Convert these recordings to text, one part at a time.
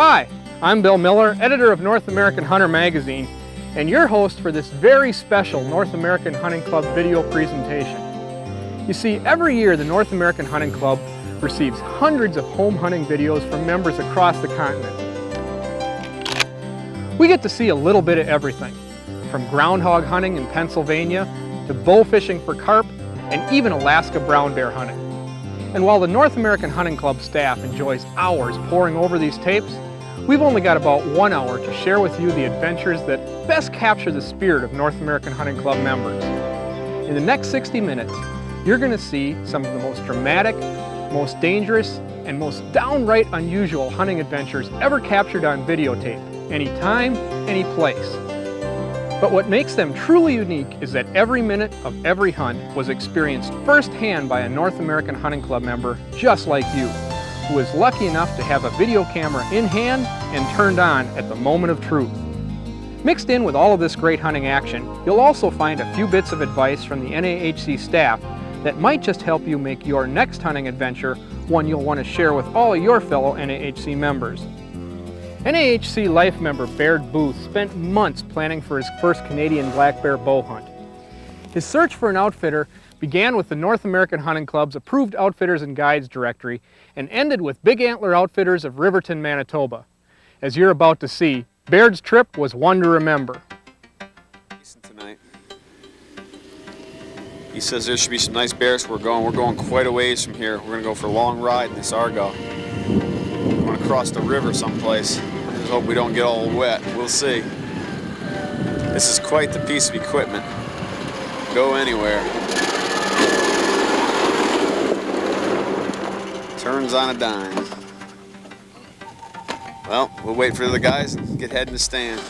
Hi, I'm Bill Miller, editor of North American Hunter magazine, and your host for this very special North American Hunting Club video presentation. You see, every year the North American Hunting Club receives hundreds of home hunting videos from members across the continent. We get to see a little bit of everything, from groundhog hunting in Pennsylvania to bow fishing for carp and even Alaska brown bear hunting. And while the North American Hunting Club staff enjoys hours poring over these tapes, we've only got about 1 hour to share with you the adventures that best capture the spirit of North American Hunting Club members. In the next 60 minutes, you're going to see some of the most dramatic, most dangerous, and most downright unusual hunting adventures ever captured on videotape, anytime, any place. But what makes them truly unique is that every minute of every hunt was experienced firsthand by a North American Hunting Club member just like you, who is lucky enough to have a video camera in hand and turned on at the moment of truth. Mixed in with all of this great hunting action, you'll also find a few bits of advice from the NAHC staff that might just help you make your next hunting adventure one you'll want to share with all of your fellow NAHC members. NAHC Life member Baird Booth spent months planning for his first Canadian black bear bow hunt. His search for an outfitter began with the North American Hunting Club's approved outfitters and guides directory and ended with Big Antler Outfitters of Riverton, Manitoba. As you're about to see, Baird's trip was one to remember. Tonight. He says there should be some nice bears we're going quite a ways from here. We're going to go for a long ride in this Argo. We're going to cross the river someplace. Just hope we don't get all wet. We'll see. This is quite the piece of equipment. Go anywhere. Turns on a dime. Well, we'll wait for the guys and get heading to stand.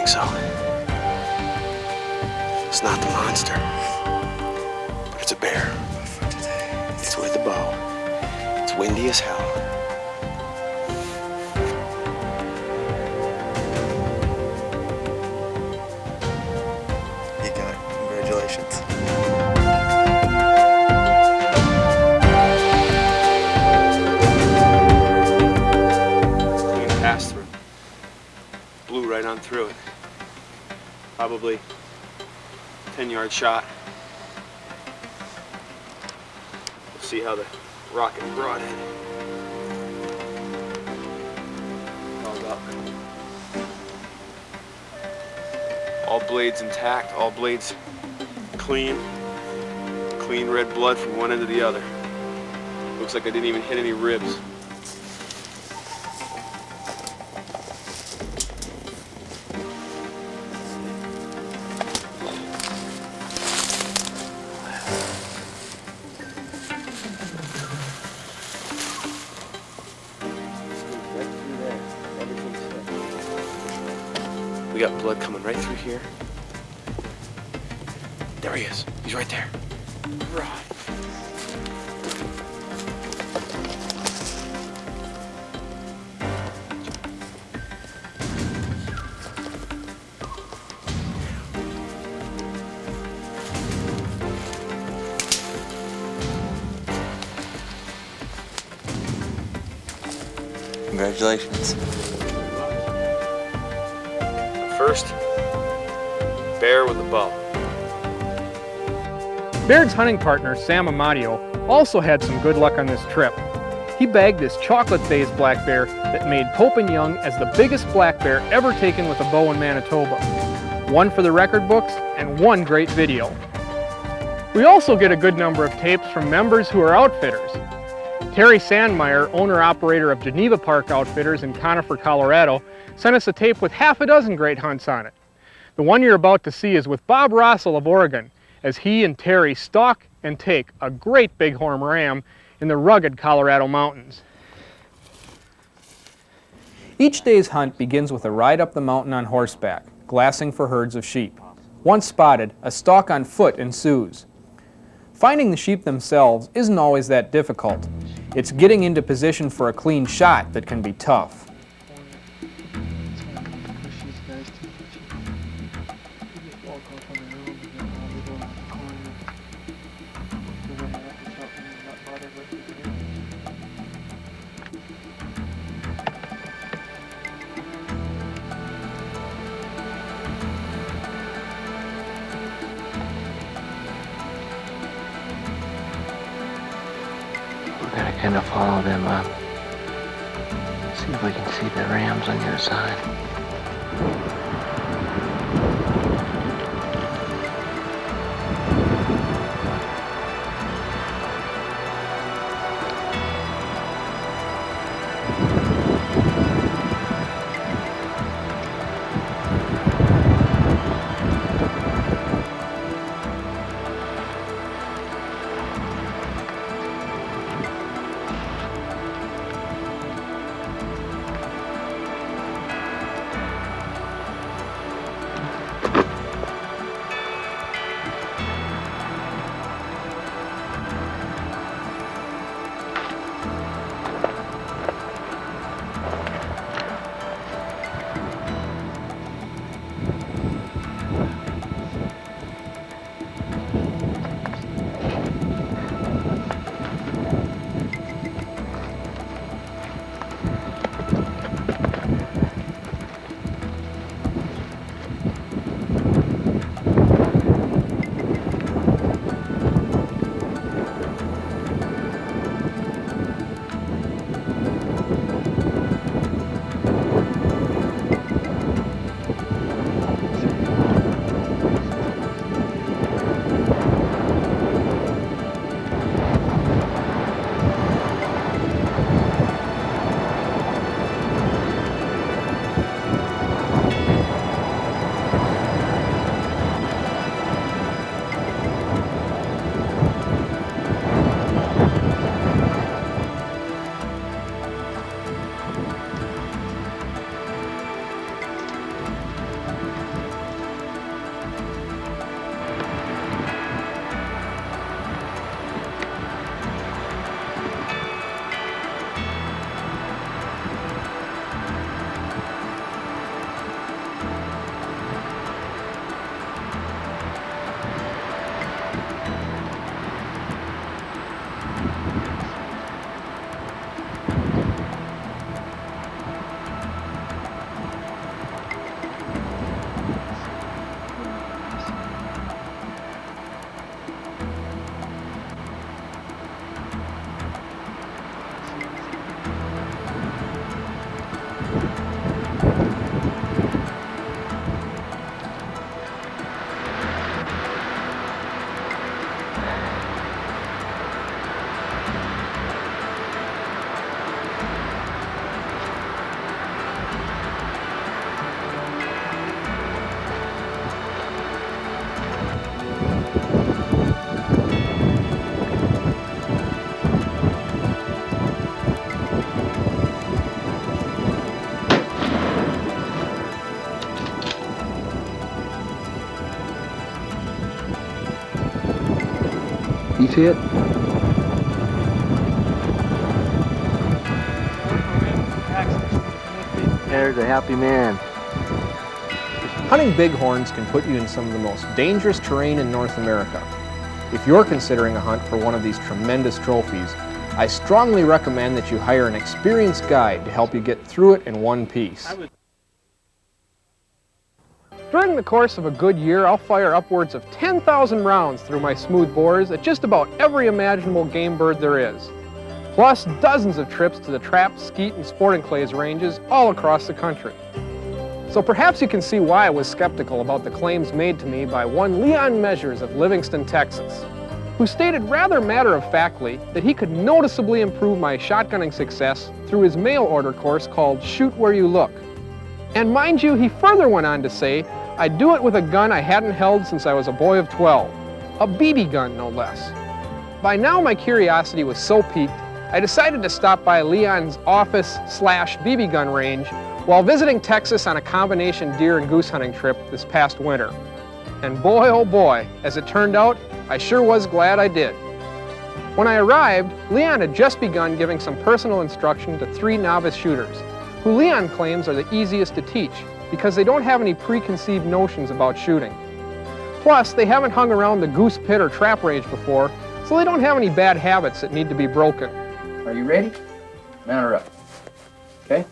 So, it's not the monster, but it's a bear. It's with a bow. It's windy as hell. You got it. Congratulations. Clean pass through. right on through it. Probably 10-yard shot. We'll see how the rocket brought it. Held up. All blades intact, all blades clean. Clean red blood from one end to the other. Looks like I didn't even hit any ribs. We got blood coming right through here. There he is. He's right there. Right. Congratulations. First, bear with a bow. Baird's hunting partner, Sam Amadio, also had some good luck on this trip. He bagged this chocolate-faced black bear that made Pope and Young as the biggest black bear ever taken with a bow in Manitoba. One for the record books and one great video. We also get a good number of tapes from members who are outfitters. Terry Sandmeyer, owner-operator of Geneva Park Outfitters in Conifer, Colorado, sent us a tape with half a dozen great hunts on it. The one you're about to see is with Bob Rossell of Oregon, as he and Terry stalk and take a great bighorn ram in the rugged Colorado mountains. Each day's hunt begins with a ride up the mountain on horseback, glassing for herds of sheep. Once spotted, a stalk on foot ensues. Finding the sheep themselves isn't always that difficult. It's getting into position for a clean shot that can be tough. We're gonna kind of follow them up. See if we can see the rams on your side. Teeth hit? There's a happy man. Hunting bighorns can put you in some of the most dangerous terrain in North America. If you're considering a hunt for one of these tremendous trophies, I strongly recommend that you hire an experienced guide to help you get through it in one piece. During the course of a good year, I'll fire upwards of 10,000 rounds through my smooth bores at just about every imaginable game bird there is, plus dozens of trips to the trap, skeet, and sporting clays ranges all across the country. So perhaps you can see why I was skeptical about the claims made to me by one Leon Measures of Livingston, Texas, who stated rather matter-of-factly that he could noticeably improve my shotgunning success through his mail order course called Shoot Where You Look. And mind you, he further went on to say I'd do it with a gun I hadn't held since I was a boy of 12, a BB gun no less. By now my curiosity was so piqued, I decided to stop by Leon's office/BB gun range while visiting Texas on a combination deer and goose hunting trip this past winter. And boy, oh boy, as it turned out, I sure was glad I did. When I arrived, Leon had just begun giving some personal instruction to 3 novice shooters, who Leon claims are the easiest to teach because they don't have any preconceived notions about shooting. Plus, they haven't hung around the goose pit or trap range before, so they don't have any bad habits that need to be broken. Are you ready? Mount her up. Okay?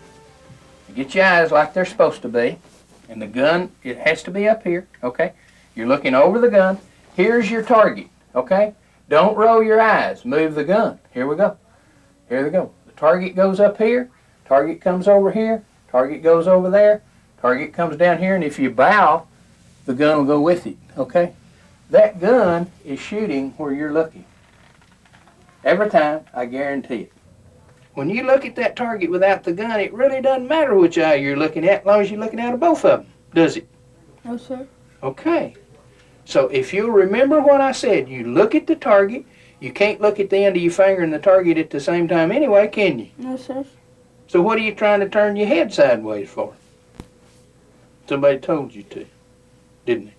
Get your eyes like they're supposed to be. And the gun, it has to be up here. Okay? You're looking over the gun. Here's your target. Okay? Don't roll your eyes. Move the gun. Here we go. Here we go. The target goes up here. Target comes over here. Target goes over there. Target comes down here. And if you bow, the gun will go with it. Okay? That gun is shooting where you're looking. Every time, I guarantee it. When you look at that target without the gun, it really doesn't matter which eye you're looking at as long as you're looking out of both of them, does it? No, sir. Okay. So if you'll remember what I said, you look at the target. You can't look at the end of your finger and the target at the same time anyway, can you? No, sir. So what are you trying to turn your head sideways for? Somebody told you to, didn't they?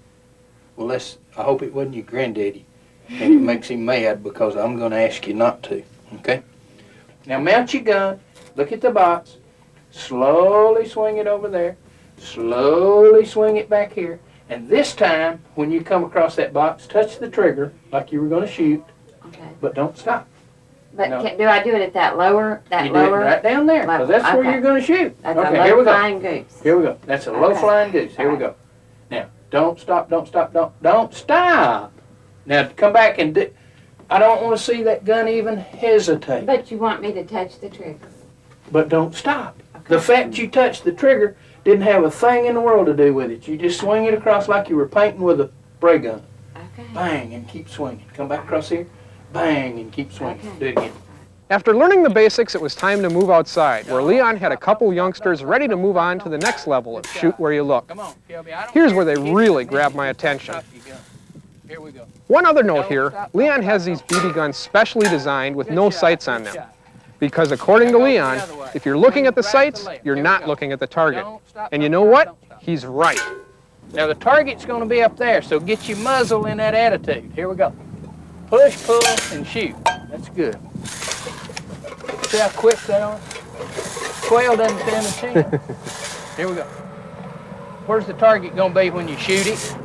Well, I hope it wasn't your granddaddy. And it makes him mad because I'm going to ask you not to, okay? Now mount your gun, look at the box, slowly swing it over there, slowly swing it back here, and this time, when you come across that box, touch the trigger like you were going to shoot, Okay. but don't stop. But No. do I do it at that lower? You do it right down there, because that's where Okay. you're going to shoot. That's Okay, a here low we go. flying goose. Here we go. That's a low Okay. flying goose. Here we go. Now, don't stop, don't stop, don't stop. Now, come back and do. I don't want to see that gun even hesitate. But you want me to touch the trigger? But don't stop. Okay. The fact you touched the trigger didn't have a thing in the world to do with it. You just swing it across like you were painting with a spray gun. Okay. Bang, and keep swinging. Come back across here. Bang, and keep swinging. Okay. Do it again. After learning the basics, it was time to move outside, where Leon had a couple youngsters ready to move on to the next level of Shoot Where You Look. Come on, Shelby. I don't Here's care where they if you hit really it. grabbed my attention. Stop your gun. Here we go. One other note here, Leon has these BB guns specially designed with no sights on them. Because according to Leon, if you're looking at the sights, you're not looking at the target. And you know what? He's right. Now the target's going to be up there, so get your muzzle in that attitude. Here we go. Push, pull, and shoot. That's good. See how quick that on? Quail doesn't stand a chance. Here we go. Where's the target going to be when you shoot it?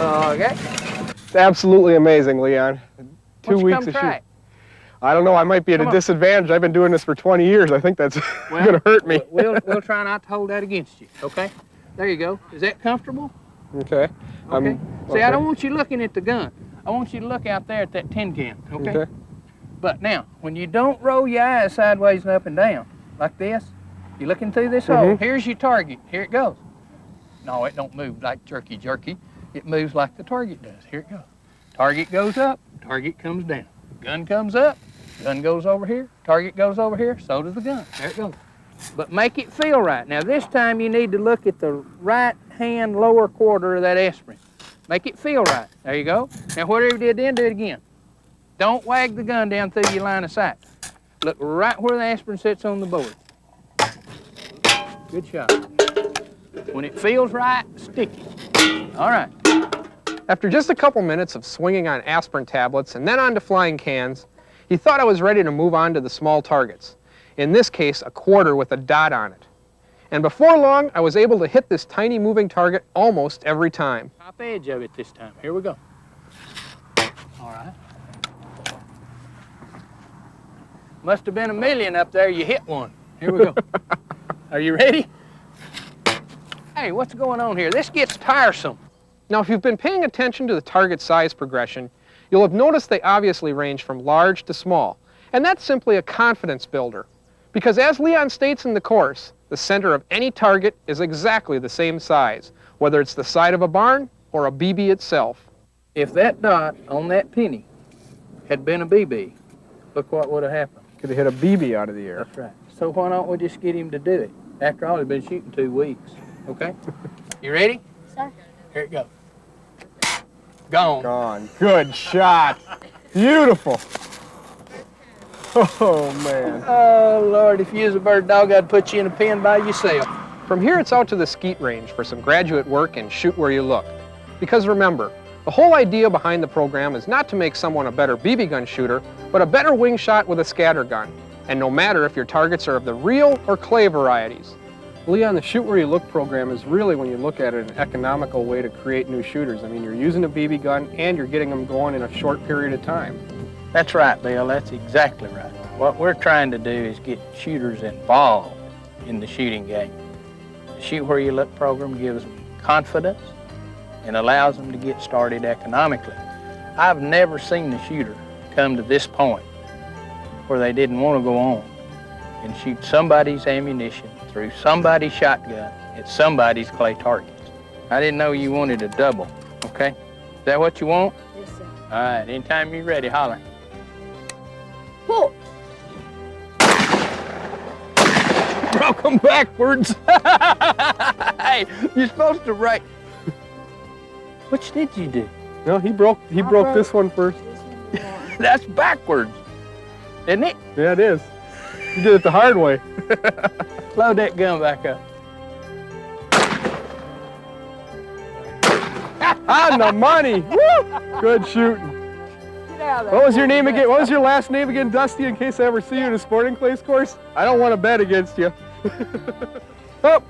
Okay. It's absolutely amazing, Leon. 2 Why don't you weeks come of try shooting. it? I don't know, I might be at Come a on. disadvantage. I've been doing this for 20 years. I think that's Well, going to hurt me. We'll try not to hold that against you, okay? There you go. Is that comfortable? Okay. Okay. See, I don't want you looking at the gun. I want you to look out there at that tin can, okay? Okay. But now, when you don't roll your eyes sideways and up and down, like this, you're looking through this hole. Here's your target. Here it goes. No, it don't move like jerky. It moves like the target does. Here it goes. Target goes up, target comes down. Gun comes up, gun goes over here, target goes over here, so does the gun. There it goes. But make it feel right. Now this time you need to look at the right hand lower quarter of that aspirin. Make it feel right. There you go. Now whatever you did then, do it again. Don't wag the gun down through your line of sight. Look right where the aspirin sits on the board. Good shot. When it feels right, stick it. All right. After just a couple minutes of swinging on aspirin tablets and then on to flying cans, he thought I was ready to move on to the small targets, in this case a quarter with a dot on it. And before long, I was able to hit this tiny moving target almost every time. Top edge of it this time. Here we go. All right. Must have been a million up there. You hit one. Here we go. Are you ready? Hey, what's going on here? This gets tiresome. Now, if you've been paying attention to the target size progression, you'll have noticed they obviously range from large to small, and that's simply a confidence builder. Because as Leon states in the course, the center of any target is exactly the same size, whether it's the side of a barn or a BB itself. If that dot on that penny had been a BB, look what would have happened. Could have hit a BB out of the air. That's right. So why don't we just get him to do it? After all, he's been shooting 2 weeks. Okay? You ready? Sir. Here it goes. Gone. Gone. Good shot. Beautiful. Oh, man. Oh, Lord, if you was a bird dog, I'd put you in a pen by yourself. From here, it's out to the skeet range for some graduate work and shoot where you look. Because remember, the whole idea behind the program is not to make someone a better BB gun shooter, but a better wing shot with a scatter gun. And no matter if your targets are of the real or clay varieties. Leon, the Shoot Where You Look program is really, when you look at it, an economical way to create new shooters. I mean, you're using a BB gun and you're getting them going in a short period of time. That's right, Bill. That's exactly right. What we're trying to do is get shooters involved in the shooting game. The Shoot Where You Look program gives them confidence and allows them to get started economically. I've never seen a shooter come to this point where they didn't want to go on and shoot somebody's ammunition through somebody's shotgun at somebody's clay targets. I didn't know you wanted a double, okay? Is that what you want? Yes, sir. All right, anytime you're ready, holler. Pull. Broke them backwards. Hey, you're supposed to write. Which did you do? No, he broke this one first. That's backwards, isn't it? Yeah, it is. You did it the hard way. Load that gun back up. On the money! Woo! Good shooting. What was your name again? What was your last name again, Dusty, in case I ever see you in a sporting clays course? I don't want to bet against you. Oh.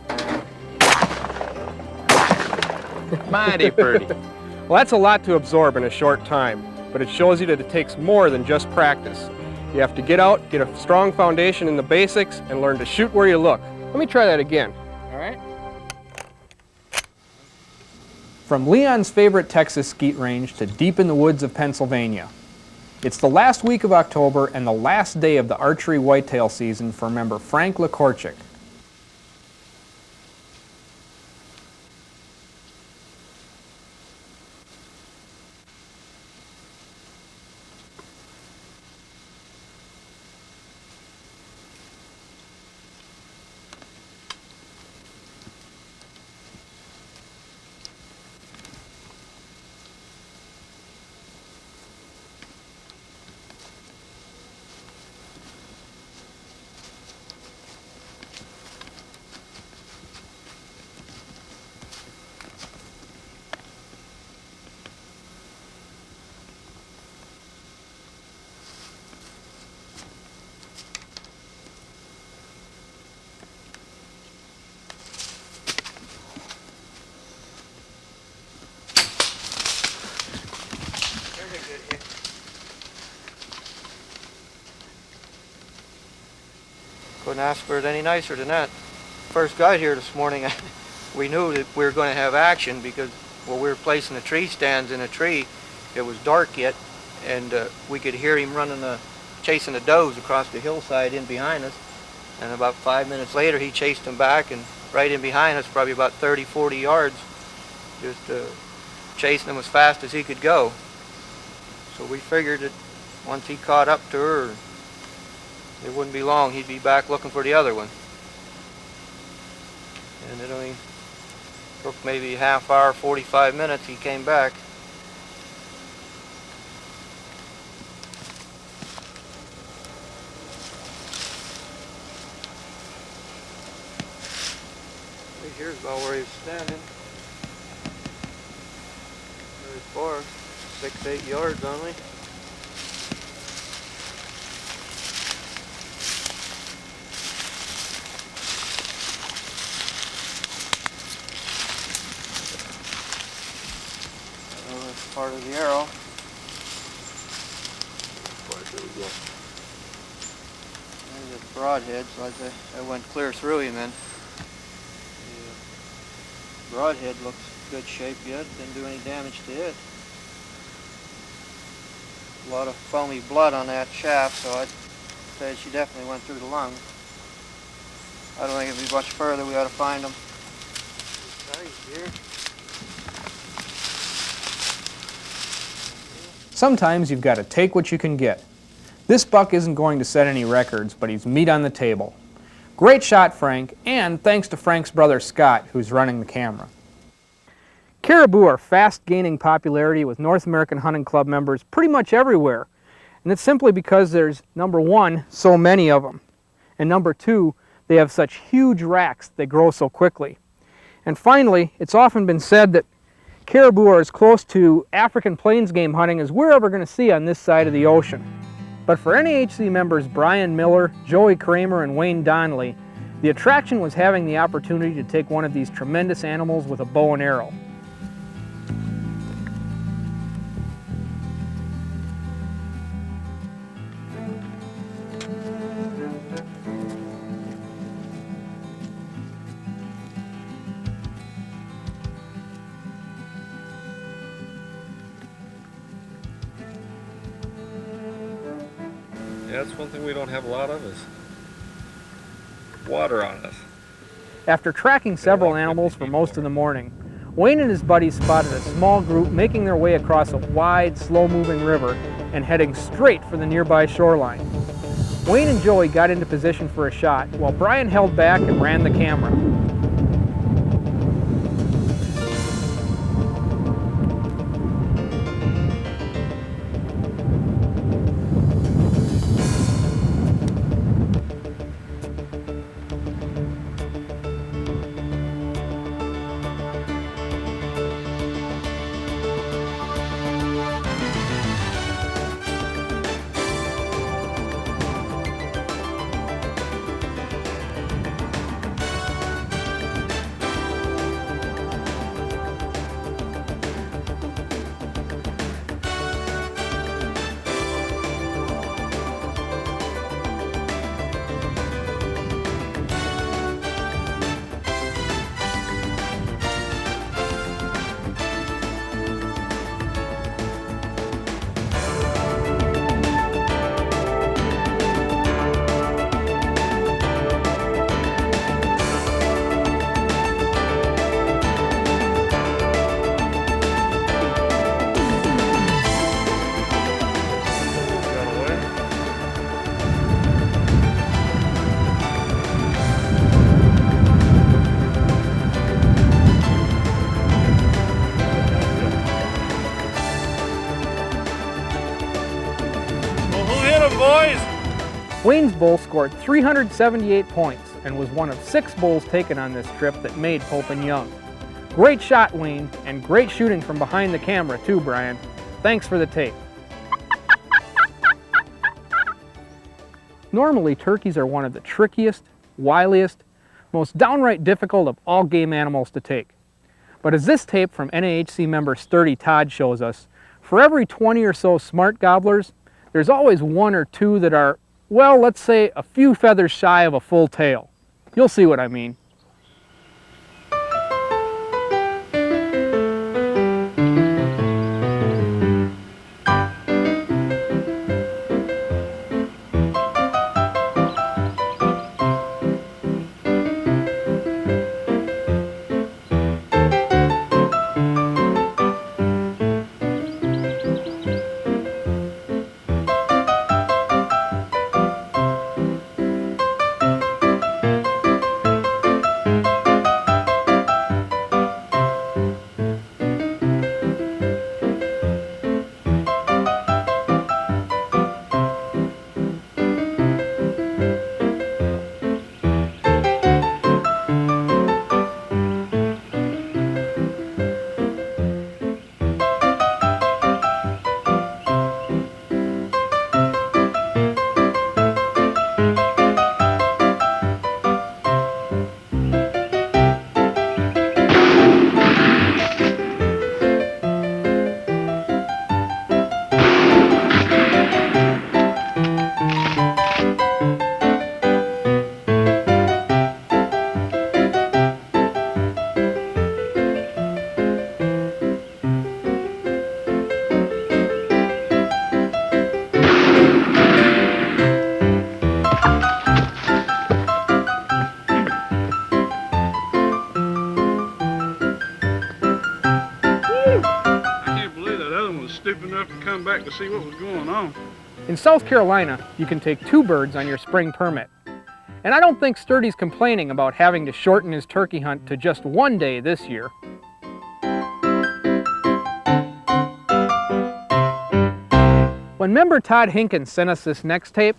Mighty pretty. Well, that's a lot to absorb in a short time, but it shows you that it takes more than just practice. You have to get out, get a strong foundation in the basics, and learn to shoot where you look. Let me try that again. All right. From Leon's favorite Texas skeet range to deep in the woods of Pennsylvania. It's the last week of October and the last day of the archery whitetail season for member Frank Lekorchik. Couldn't ask for it any nicer than that. First got here this morning, we knew that we were going to have action because while we were placing the tree stands in a tree, it was dark yet, and we could hear him chasing the does across the hillside in behind us. And about 5 minutes later, he chased them back, and right in behind us, probably about 30, 40 yards, just chasing them as fast as he could go. So we figured that once he caught up to her, it wouldn't be long, he'd be back looking for the other one. And it only took maybe a half hour, 45 minutes, he came back. Here's about where he was standing. There's far. 6-8 yards only. That's part of the arrow. There's a broadhead, so I went clear through him then. The broadhead looks good shape yet, didn't do any damage to it. A lot of foamy blood on that shaft, so I'd say she definitely went through the lung. I don't think it'd be much further. We ought to find them. Here. Sometimes you've got to take what you can get. This buck isn't going to set any records, but he's meat on the table. Great shot, Frank, and thanks to Frank's brother Scott, who's running the camera. Caribou are fast gaining popularity with North American Hunting Club members pretty much everywhere. And it's simply because there's, number one, so many of them. And number two, they have such huge racks they grow so quickly. And finally, it's often been said that caribou are as close to African plains game hunting as we're ever going to see on this side of the ocean. But for NAHC members Brian Miller, Joey Kramer, and Wayne Donnelly, the attraction was having the opportunity to take one of these tremendous animals with a bow and arrow. Yeah, that's one thing we don't have a lot of is water on us. After tracking several animals for most of the morning, Wayne and his buddies spotted a small group making their way across a wide, slow-moving river and heading straight for the nearby shoreline. Wayne and Joey got into position for a shot, while Brian held back and ran the camera. Wayne's bull scored 378 points and was one of 6 bulls taken on this trip that made Pope and Young. Great shot, Wayne, and great shooting from behind the camera too, Brian. Thanks for the tape. Normally, turkeys are one of the trickiest, wiliest, most downright difficult of all game animals to take. But as this tape from NAHC member Sturdy Todd shows us, for every 20 or so smart gobblers, there's always 1 or 2 that are, well, let's say a few feathers shy of a full tail. You'll see what I mean. enough to come back to see what was going on. In South Carolina, you can take 2 birds on your spring permit. And I don't think Sturdy's complaining about having to shorten his turkey hunt to just 1 day this year. When member Todd Hinkins sent us this next tape,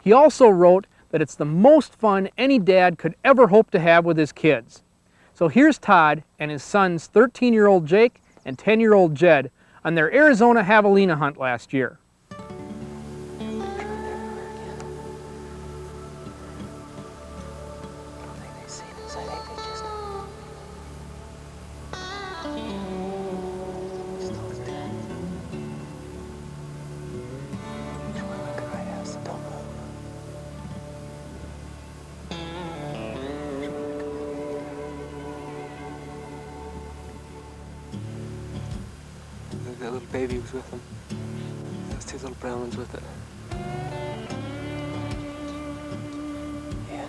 he also wrote that it's the most fun any dad could ever hope to have with his kids. So here's Todd and his sons 13-year-old Jake and 10-year-old Jed on their Arizona Javelina hunt last year. That little baby was with him. Those 2 little brown ones with it. Yeah.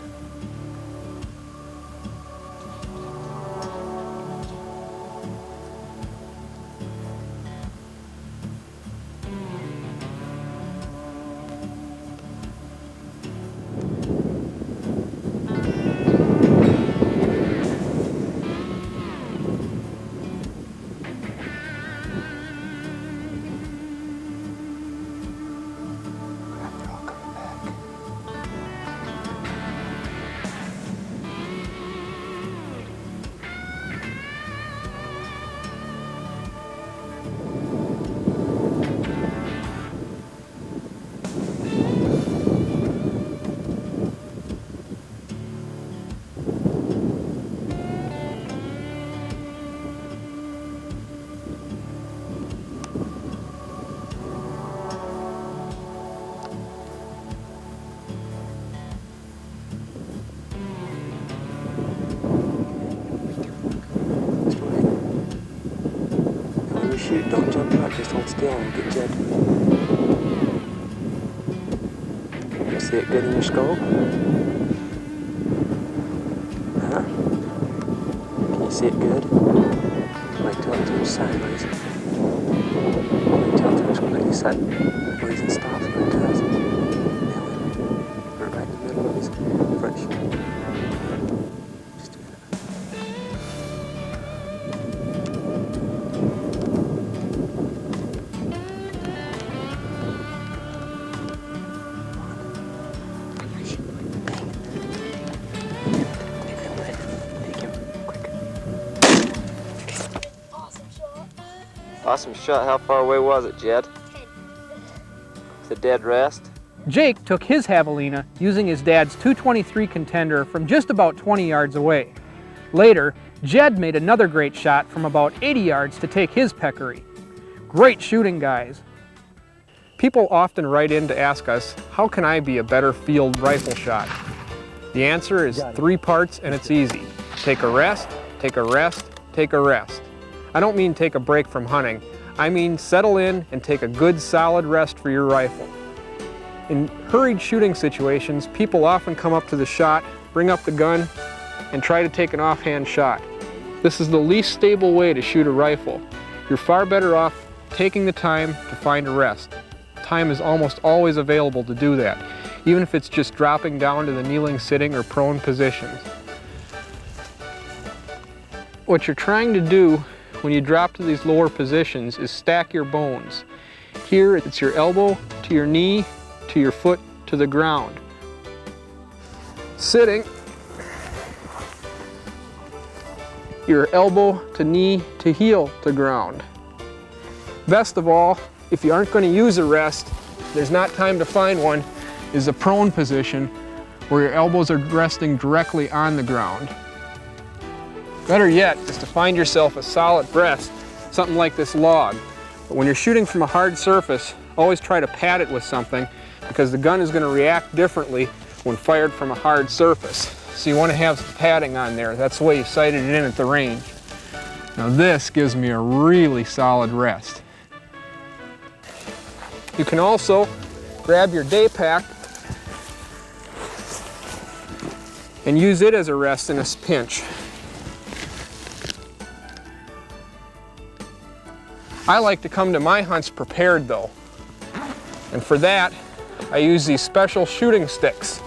Shoot, don't jump out, just hold still and get Jed. You see it good in your skull? Huh? Can you see it good? Wait till it turns sideways. Wait till it turns completely sideways and stops when it does. Nail it. Put it right in the middle of his front shoe. Just do that. Awesome shot. How far away was it, Jed? The dead rest? Jake took his Javelina using his dad's .223 contender from just about 20 yards away. Later, Jed made another great shot from about 80 yards to take his peccary. Great shooting, guys. People often write in to ask us, how can I be a better field rifle shot? The answer is 3 parts and it's easy. Take a rest, take a rest, take a rest. I don't mean take a break from hunting. I mean settle in and take a good solid rest for your rifle. In hurried shooting situations, people often come up to the shot, bring up the gun, and try to take an offhand shot. This is the least stable way to shoot a rifle. You're far better off taking the time to find a rest. Time is almost always available to do that, even if it's just dropping down to the kneeling, sitting, or prone positions. What you're trying to do when you drop to these lower positions is stack your bones. Here it's your elbow to your knee to your foot to the ground. Sitting, your elbow to knee to heel to ground. Best of all, if you aren't going to use a rest, there's not time to find one, is a prone position where your elbows are resting directly on the ground. Better yet is to find yourself a solid rest, something like this log. But when you're shooting from a hard surface, always try to pad it with something because the gun is going to react differently when fired from a hard surface. So you want to have some padding on there. That's the way you sighted it in at the range. Now this gives me a really solid rest. You can also grab your day pack and use it as a rest in a pinch. I like to come to my hunts prepared though. And for that, I use these special shooting sticks,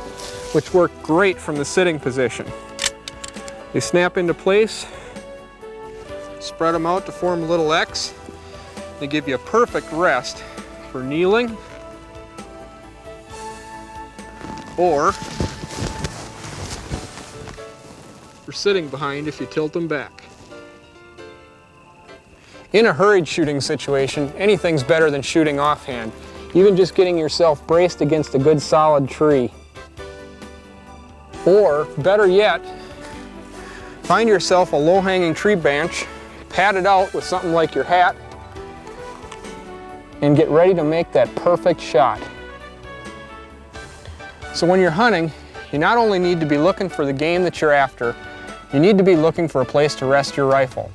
which work great from the sitting position. They snap into place, spread them out to form a little X. They give you a perfect rest for kneeling or for sitting behind if you tilt them back. In a hurried shooting situation, anything's better than shooting offhand. Even just getting yourself braced against a good solid tree. Or, better yet, find yourself a low-hanging tree branch, pat it out with something like your hat, and get ready to make that perfect shot. So when you're hunting, you not only need to be looking for the game that you're after, you need to be looking for a place to rest your rifle.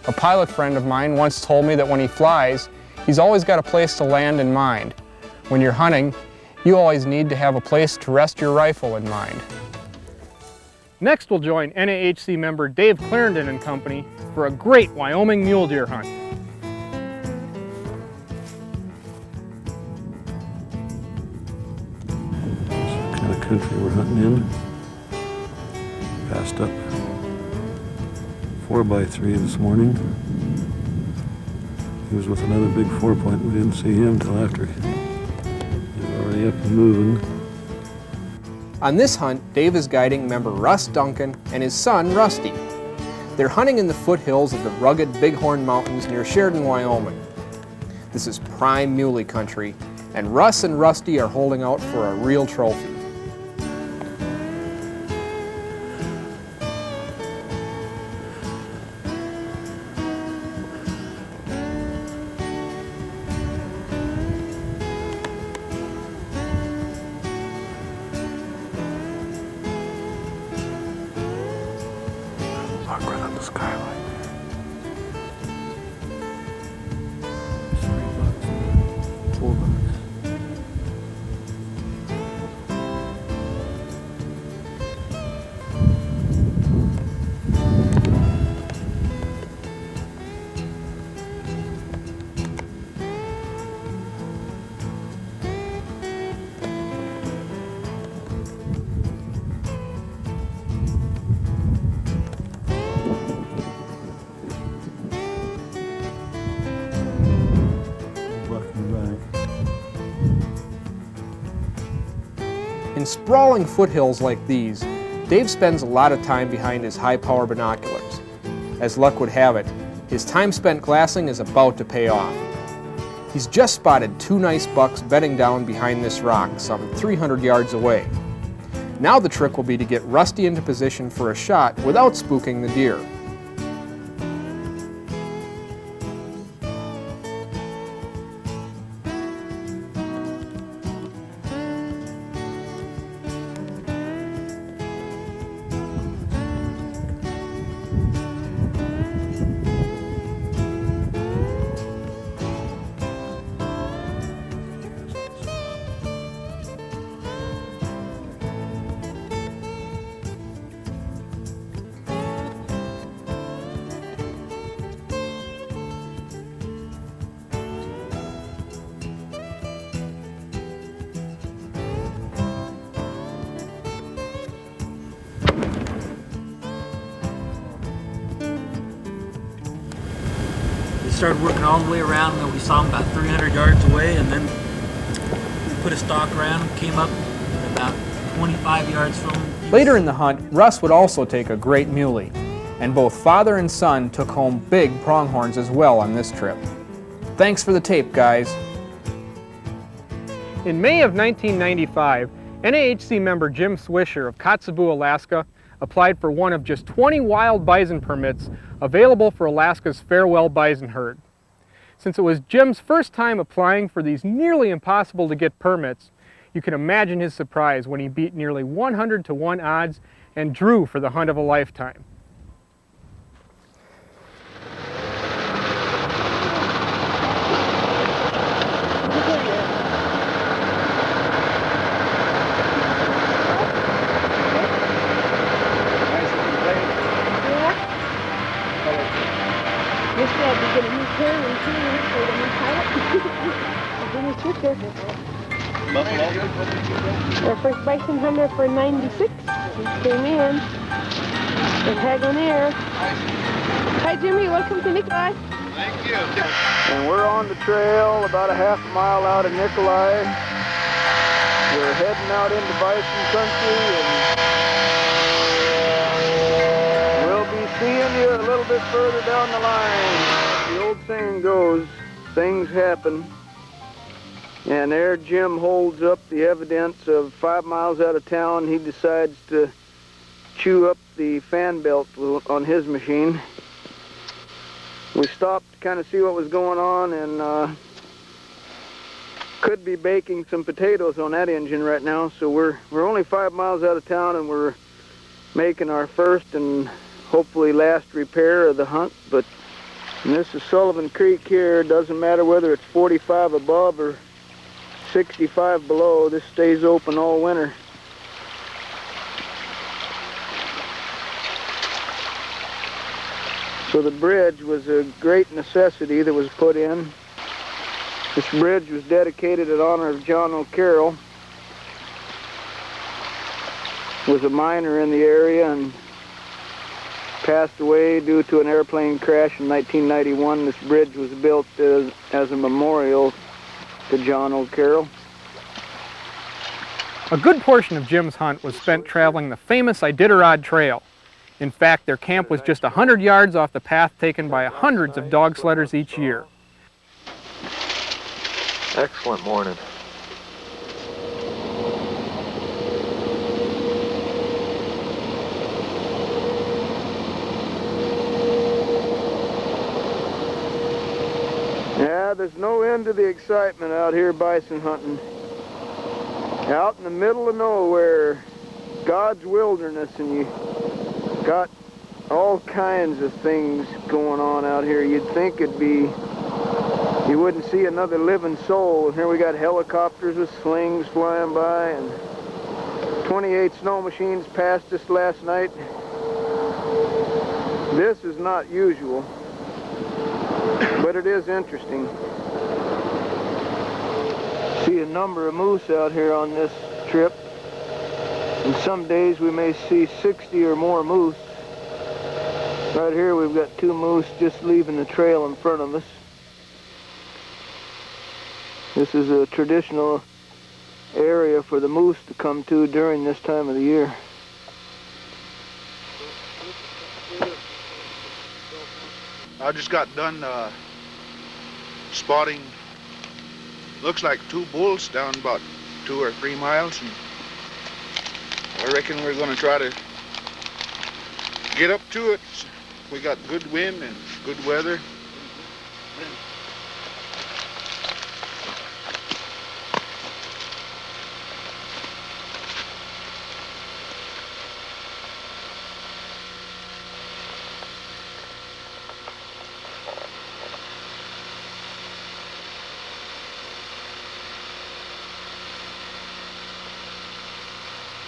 A pilot friend of mine once told me that when he flies, he's always got a place to land in mind. When you're hunting, you always need to have a place to rest your rifle in mind. Next we'll join NAHC member Dave Clarendon and company for a great Wyoming mule deer hunt. Kind of country we're hunting in. Passed up 4x3 this morning. He was with another big 4-point. We didn't see him till after he was already up and moving. On this hunt, Dave is guiding member Russ Duncan and his son Rusty. They're hunting in the foothills of the rugged Bighorn Mountains near Sheridan, Wyoming. This is prime muley country, and Russ and Rusty are holding out for a real trophy. Look right on the skyline. $3, $4. In sprawling foothills like these, Dave spends a lot of time behind his high-power binoculars. As luck would have it, his time spent glassing is about to pay off. He's just spotted 2 nice bucks bedding down behind this rock some 300 yards away. Now the trick will be to get Rusty into position for a shot without spooking the deer. Started working all the way around, and we saw him about 300 yards away, and then we put a stalk around him, came up about 25 yards from him. Later in the hunt, Russ would also take a great muley, and both father and son took home big pronghorns as well on this trip. Thanks for the tape, guys. In May of 1995, NAHC member Jim Swisher of Kotzebue, Alaska, applied for one of just 20 wild bison permits available for Alaska's farewell bison herd. Since it was Jim's first time applying for these nearly impossible to get permits, you can imagine his surprise when he beat nearly 100-to-1 odds and drew for the hunt of a lifetime. Yesterday I did get a apparently 2 minutes for the new pilot. Jimmy's sister. Our first bison hunter for 96. He came in. The tag on air. Hi Jimmy, welcome to Nikolai. Thank you. And we're on the trail about a half a mile out of Nikolai. We're heading out into bison country, and we'll be seeing you a little bit further down the line. The old saying goes, things happen. And there Jim holds up the evidence of 5 miles out of town. He decides to chew up the fan belt on his machine. We stopped to kind of see what was going on, and could be baking some potatoes on that engine right now. So we're only 5 miles out of town, and we're making our first and hopefully last repair of the hunt. But this is Sullivan Creek here. It doesn't matter whether it's 45 above or 65 below, this stays open all winter. So the bridge was a great necessity that was put in. This bridge was dedicated in honor of John O'Carroll. Was a miner in the area and passed away due to an airplane crash in 1991. This bridge was built as a memorial to John O'Carroll. A good portion of Jim's hunt was spent traveling the famous Iditarod Trail. In fact, their camp was just 100 yards off the path taken by hundreds of dog sledders each year. Excellent morning. Yeah, there's no end to the excitement out here bison hunting. Out in the middle of nowhere, God's wilderness, and you got all kinds of things going on out here. You'd think it'd be, you wouldn't see another living soul. And here we got helicopters with slings flying by, and 28 snow machines passed us last night. This is not usual, but it is interesting. See a number of moose out here on this trip, and some days we may see 60 or more moose. Right here we've got 2 moose just leaving the trail in front of us. This is a traditional area for the moose to come to during this time of the year. I just got done spotting, looks like 2 bulls down about 2 or 3 miles, and I reckon we're going to try to get up to it. We got good wind and good weather.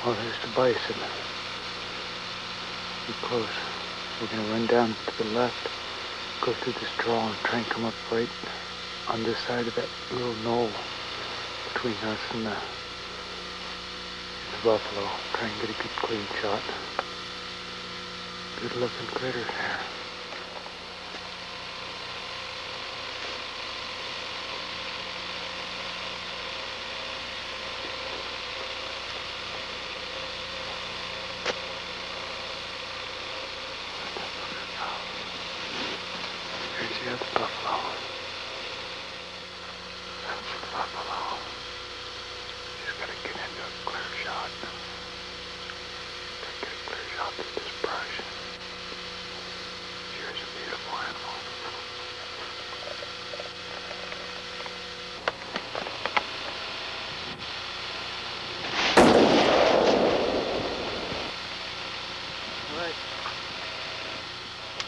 Oh, there's the bison. We're close. We're going to run down to the left, go through this draw, and try and come up right on this side of that little knoll between us and the buffalo. Try and get a good clean shot. Good looking critter there. There's the buffalo. That's the buffalo. Just gotta get into a clear shot. Gotta get a clear shot through this brush. Here's a beautiful animal.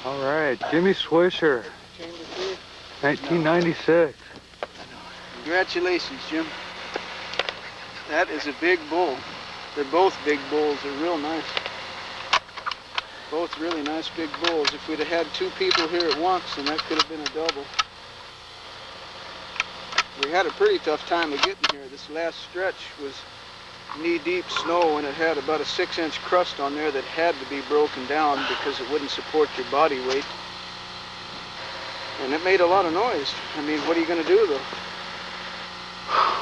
All right, Jimmy Swisher, 1996. Congratulations, Jim. That is a big bull. They're both big bulls. They're real nice. Both really nice big bulls. If we'd have had 2 people here at once, then that could have been a double. we had a pretty tough time of getting here. This last stretch was knee-deep snow, and it had about a 6-inch crust on there that had to be broken down because it wouldn't support your body weight. And it made a lot of noise. I mean, what are you going to do, though?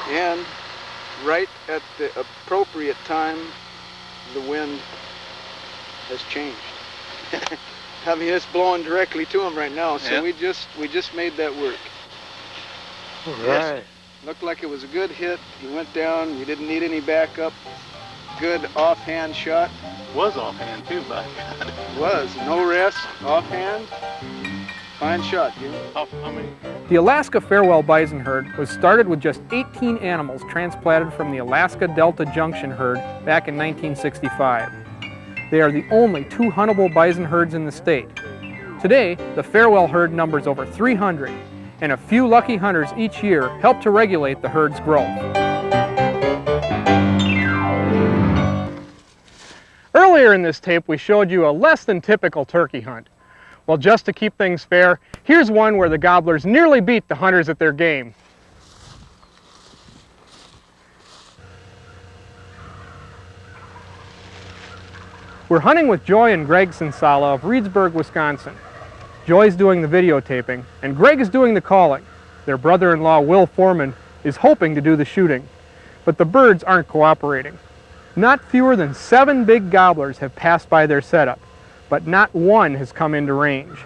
And right at the appropriate time, the wind has changed. I mean, it's blowing directly to him right now, so we just made that work. All right. Yes. Looked like it was a good hit. He went down. We didn't need any backup. Good offhand shot. Was offhand too, but was no rest. Offhand. Fine shot, Jim. The Alaska farewell bison herd was started with just 18 animals transplanted from the Alaska Delta Junction herd back in 1965. They are the only 2 huntable bison herds in the state. Today, the farewell herd numbers over 300, and a few lucky hunters each year help to regulate the herd's growth. Earlier in this tape, we showed you a less than typical turkey hunt. Well, just to keep things fair, here's one where the gobblers nearly beat the hunters at their game. We're hunting with Joy and Greg Sensala of Reedsburg, Wisconsin. Joy's doing the videotaping, and Greg is doing the calling. Their brother-in-law, Will Foreman, is hoping to do the shooting, but the birds aren't cooperating. Not fewer than 7 big gobblers have passed by their setup, but not one has come into range.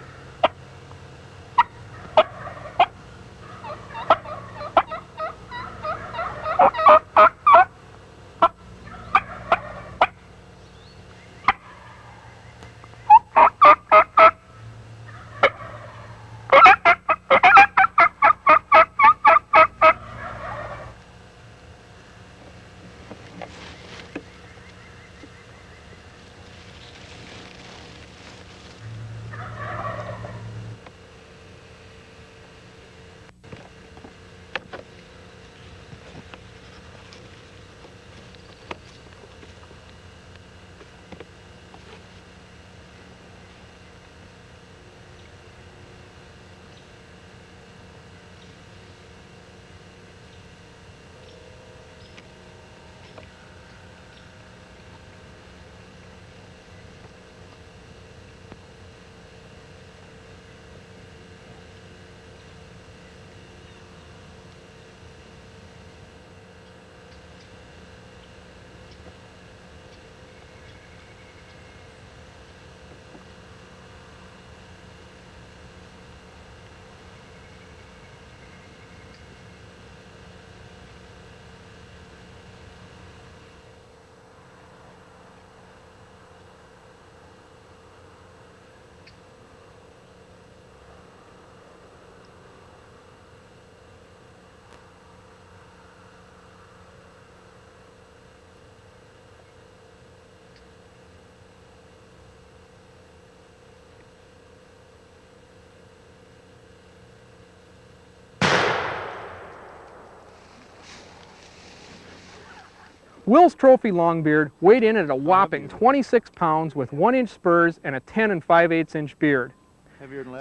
Will's trophy longbeard weighed in at a whopping 26 pounds with 1-inch spurs and a 10 5/8 inch beard.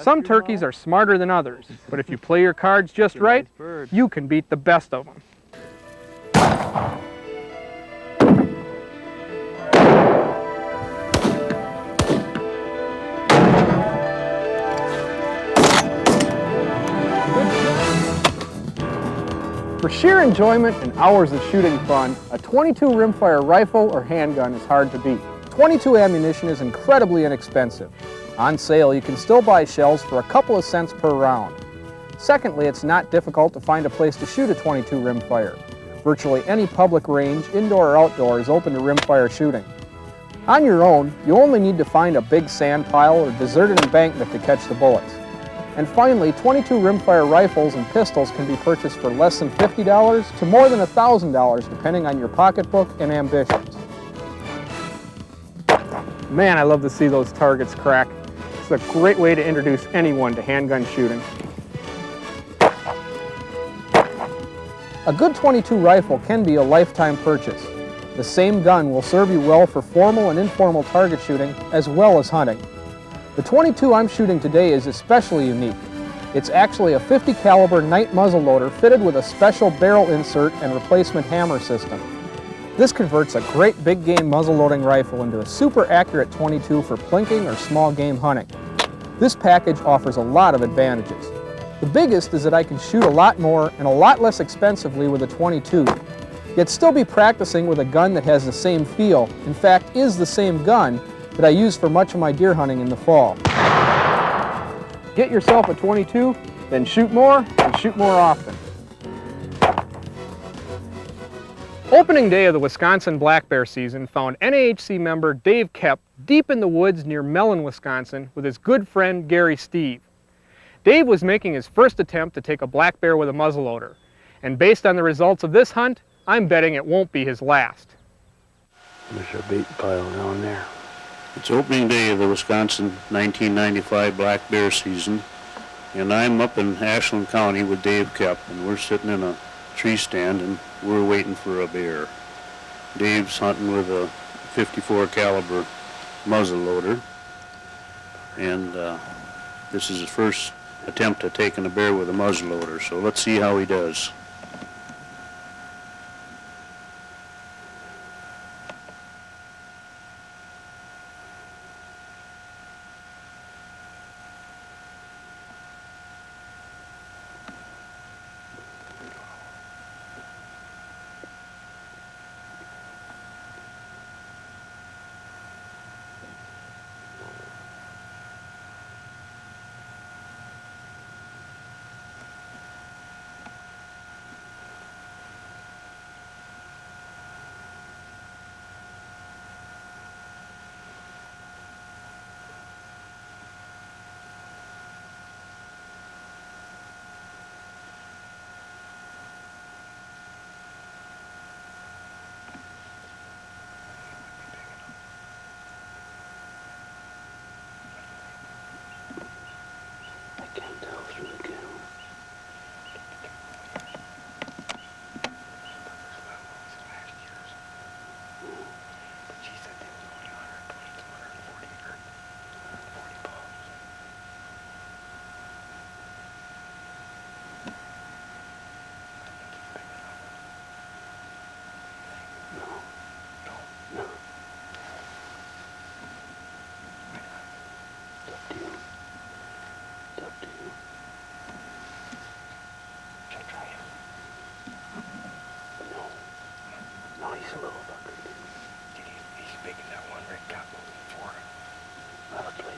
Some turkeys are smarter than others, but if you play your cards just right, you can beat the best of them. For sheer enjoyment and hours of shooting fun, a .22 rimfire rifle or handgun is hard to beat. .22 ammunition is incredibly inexpensive. On sale, you can still buy shells for a couple of cents per round. Secondly, it's not difficult to find a place to shoot a .22 rimfire. Virtually any public range, indoor or outdoor, is open to rimfire shooting. On your own, you only need to find a big sand pile or deserted embankment to catch the bullets. And finally, .22 rimfire rifles and pistols can be purchased for less than $50 to more than $1,000 depending on your pocketbook and ambitions. Man, I love to see those targets crack. It's a great way to introduce anyone to handgun shooting. A good .22 rifle can be a lifetime purchase. The same gun will serve you well for formal and informal target shooting as well as hunting. The .22 I'm shooting today is especially unique. It's actually a 50 caliber Knight muzzleloader fitted with a special barrel insert and replacement hammer system. This converts a great big game muzzleloading rifle into a super accurate .22 for plinking or small game hunting. This package offers a lot of advantages. The biggest is that I can shoot a lot more and a lot less expensively with a .22, yet still be practicing with a gun that has the same feel, in fact is the same gun that I use for much of my deer hunting in the fall. Get yourself a .22, then shoot more and shoot more often. Opening day of the Wisconsin black bear season found NAHC member Dave Koepp deep in the woods near Mellon, Wisconsin with his good friend Gary Steve. Dave was making his first attempt to take a black bear with a muzzleloader, and based on the results of this hunt, I'm betting it won't be his last. There's our bait pile down there. It's opening day of the Wisconsin 1995 black bear season, and I'm up in Ashland County with Dave Koepp, and we're sitting in a tree stand and we're waiting for a bear. Dave's hunting with a 54 caliber muzzleloader, and this is his first attempt at taking a bear with a muzzleloader, so let's see how he does.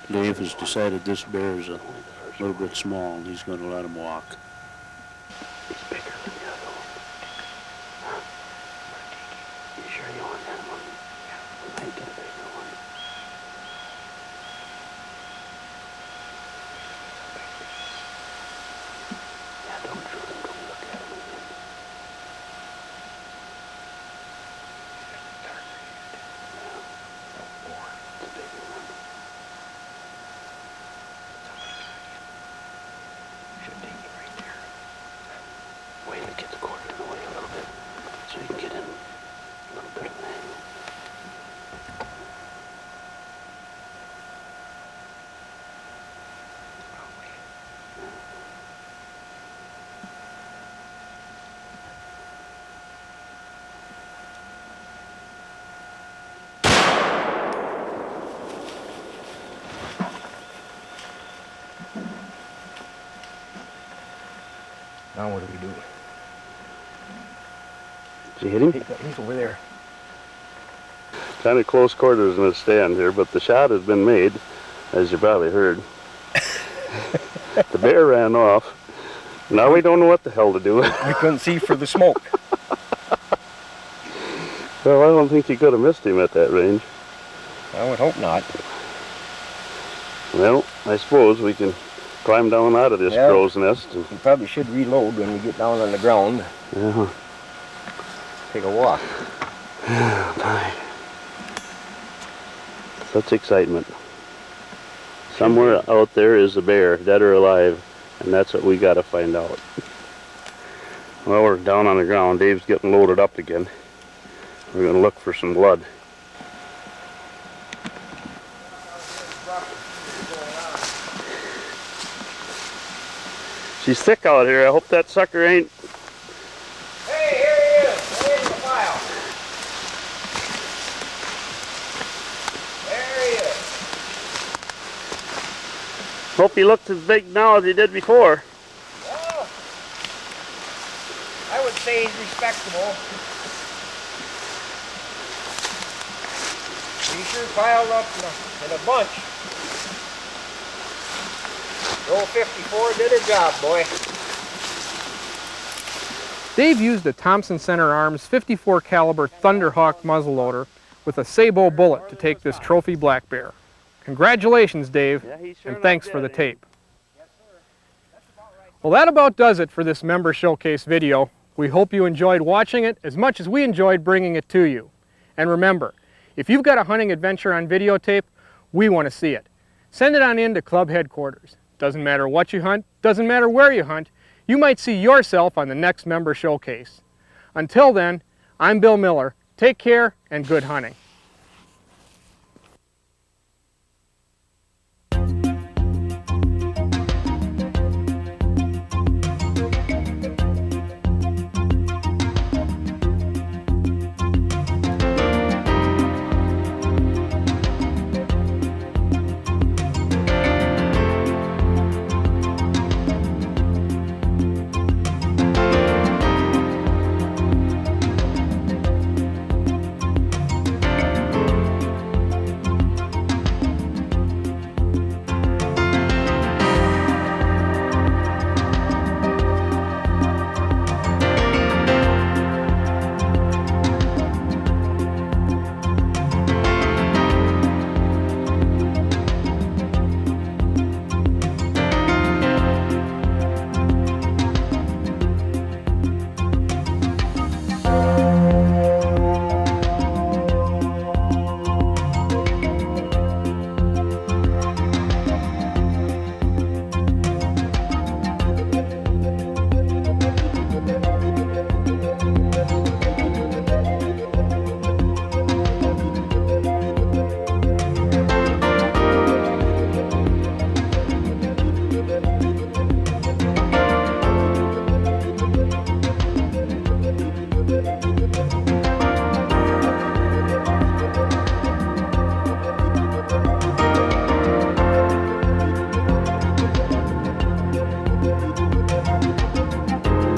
Dave has decided this bear is a little bit small and he's going to let him walk. He's bigger than the other one. Huh? You sure you want that one? Yeah. We might get a bigger one. Yeah, don't shoot him. Don't look at him again. It's a bigger one. Wait till it gets quartered away a little bit so you can get in a little bit of an angle. Now what do we do? Did you hit him? He's over there. Kind of close quarters in the stand here, but the shot has been made, as you probably heard. The bear ran off. Now we don't know what the hell to do. We couldn't see for the smoke. Well, I don't think you could have missed him at that range. I would hope not. Well, I suppose we can climb down out of this crow's nest. And we probably should reload when we get down on the ground. Yeah. Take a walk. Yeah, such excitement. Somewhere out there is a bear, dead or alive, and that's what we got to find out. Well, we're down on the ground. Dave's getting loaded up again. We're going to look for some blood. She's thick out here. I hope that sucker ain't. Hey, here he is. Way in the file. There he is. Hope he looks as big now as he did before. Well, I would say he's respectable. He sure piled up in a bunch. The old 54 did her job, boy. Dave used a Thompson Center Arms 54 caliber Thunderhawk muzzleloader with a Sabo bullet to take this trophy black bear. Congratulations, Dave, and thanks for the tape. Well, that about does it for this member showcase video. We hope you enjoyed watching it as much as we enjoyed bringing it to you. And remember, if you've got a hunting adventure on videotape, we want to see it. Send it on in to club headquarters. Doesn't matter what you hunt, doesn't matter where you hunt, you might see yourself on the next member showcase. Until then, I'm Bill Miller. Take care and good hunting.